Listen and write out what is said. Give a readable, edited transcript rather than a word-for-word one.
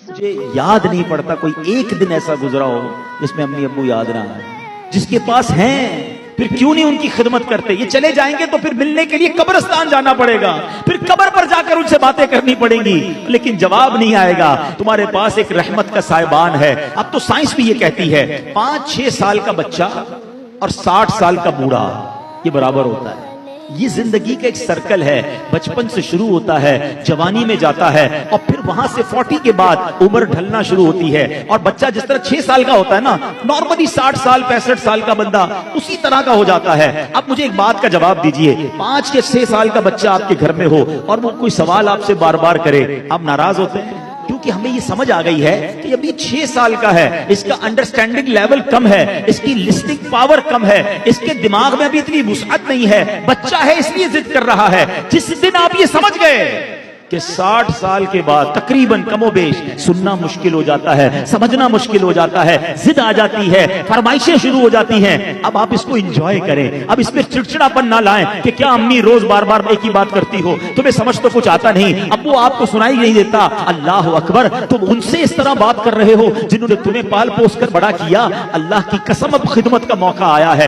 मुझे याद नहीं पड़ता कोई एक दिन ऐसा गुजरा हो जिसमें अम्मी अब्बू याद ना आए। जिसके पास हैं फिर क्यों नहीं उनकी खिदमत करते। ये चले जाएंगे तो फिर मिलने के लिए कब्रिस्तान जाना पड़ेगा, फिर कब्र पर जाकर उनसे बातें करनी पड़ेंगी, लेकिन जवाब नहीं आएगा। तुम्हारे पास एक रहमत का साहिबान है। अब तो साइंस भी ये कहती है 5-6 साल का बच्चा और 60 साल का बूढ़ा ये बराबर होता है। ये जिंदगी का एक सर्कल है, बचपन से शुरू होता है, जवानी में जाता है और फिर वहां से 40 के बाद उम्र ढलना शुरू होती है। और बच्चा जिस तरह 6 साल का होता है ना, नॉर्मली 60 साल 65 साल का बंदा उसी तरह का हो जाता है। अब मुझे एक बात का जवाब दीजिए, 5 या 6 साल का बच्चा आपके घर में हो और वो कोई सवाल आपसे बार बार करे, आप नाराज होते हैं? क्योंकि हमें ये समझ आ गई है कि अभी 6 साल का है, इसका अंडरस्टैंडिंग लेवल कम है, इसकी लिस्निंग पावर कम है, इसके दिमाग में अभी इतनी वुसअत नहीं है, बच्चा है इसलिए जिद कर रहा है। जिस दिन आप ये समझ गए कि 60 साल के बाद तकरीबन कमोबेश सुनना मुश्किल हो जाता है, समझना मुश्किल हो जाता है, जिद आ जाती है, फरमाइशें शुरू हो जाती हैं, अब आप इसको एंजॉय करें। अब इसमें चिड़चिड़ापन ना लाएं कि क्या अम्मी रोज बार बार एक ही बात करती हो, तुम्हें समझ तो कुछ आता नहीं, अब वो आपको सुनाई नहीं देता। अल्लाह अकबर, तुम उनसे इस तरह बात कर रहे हो जिन्होंने तुम्हें पाल पोस कर बड़ा किया। अल्लाह की कसम अब खिदमत का मौका आया है।